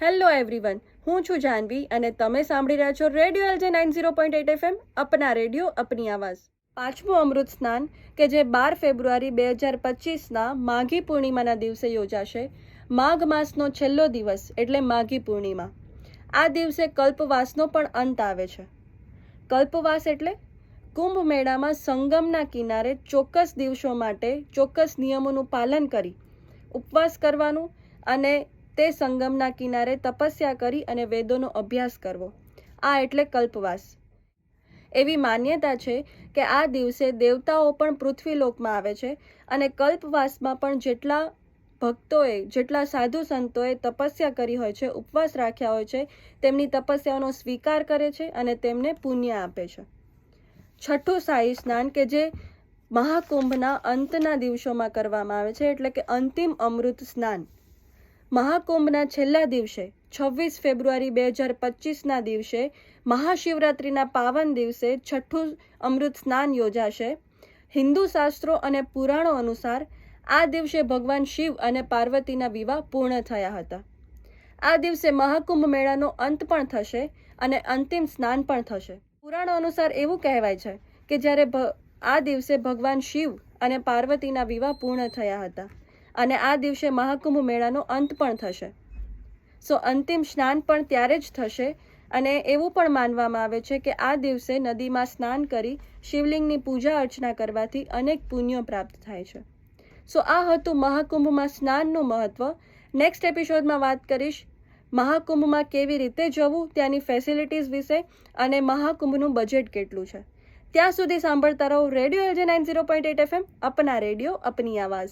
Hello everyone, હું છું જાનવી અને તમે સાંભળી રહ્યા છો રેડિયો LJ 90.8 FM અપના રેડિયો અપની આવાજ. પાંચમું અમૃત સ્નાન કે જે 12 ફેબ્રુઆરી 2025ના માઘી પૂર્ણિમાના દિવસે યોજાશે. માઘ માસનો છેલ્લો દિવસ એટલે માઘી પૂર્ણિમા. આ દિવસે કલ્પવાસનો પણ અંત આવે છે. કલ્પવાસ એટલે કુંભ મેળામાં સંગમના કિનારે ચોક્કસ દિવસો માટે ચોક્કસ નિયમોનું પાલન કરી ઉપવાસ કરવાનું અને તે સંગમના કિનારે તપસ્યા કરી અને વેદોનો અભ્યાસ કરવો. આ એટલે કલ્પવાસ. એવી માન્યતા છે કે આ દિવસે દેવતાઓ પણ પૃથ્વીલોકમાં આવે છે અને કલ્પવાસમાં પણ જેટલા ભક્તોએ જેટલા સાધુ સંતોએ તપસ્યા કરી હોય છે, ઉપવાસ રાખ્યા હોય છે, તેમની તપસ્યાઓનો સ્વીકાર કરે છે અને તેમને પુણ્ય આપે છે. છઠ્ઠું શાહી સ્નાન કે જે મહાકુંભના અંતના દિવસોમાં કરવામાં આવે છે એટલે કે અંતિમ અમૃત સ્નાન. મહાકુંભના છેલ્લા દિવસે 26 ફેબ્રુઆરી 2025ના દિવસે મહાશિવરાત્રિના પાવન દિવસે છઠ્ઠું અમૃત સ્નાન યોજાશે. હિન્દુ શાસ્ત્રો અને પુરાણો અનુસાર આ દિવસે ભગવાન શિવ અને પાર્વતીના વિવાહ પૂર્ણ થયા હતા. આ દિવસે મહાકુંભ મેળાનો અંત પણ થશે અને અંતિમ સ્નાન પણ થશે. પુરાણો અનુસાર એવું કહેવાય છે કે જ્યારે આ દિવસે ભગવાન શિવ અને પાર્વતીના વિવાહ પૂર્ણ થયા હતા અને આ દિવસે મહાકુંભ મેળાનો અંત પણ થશે. અંતિમ સ્નાન પણ ત્યારે જ થશે અને એવું પણ માનવામાં આવે છે કે આ દિવસે નદીમાં સ્નાન કરી શિવલિંગની પૂજા અર્ચના કરવાથી અનેક પુણ્યો પ્રાપ્ત થાય છે. આ હતું મહાકુંભમાં સ્નાનનું મહત્વ. નેક્સ્ટ એપિસોડમાં વાત કરીશ મહાકુંભમાં કેવી રીતે જવું, ત્યાંની ફેસિલિટીઝ વિશે અને મહાકુંભનું બજેટ કેટલું છે. ત્યાં સુધી સાંભળતા રહો રેડિયો LJ 90.8 FM અપના રેડિયો અપની આવાજ.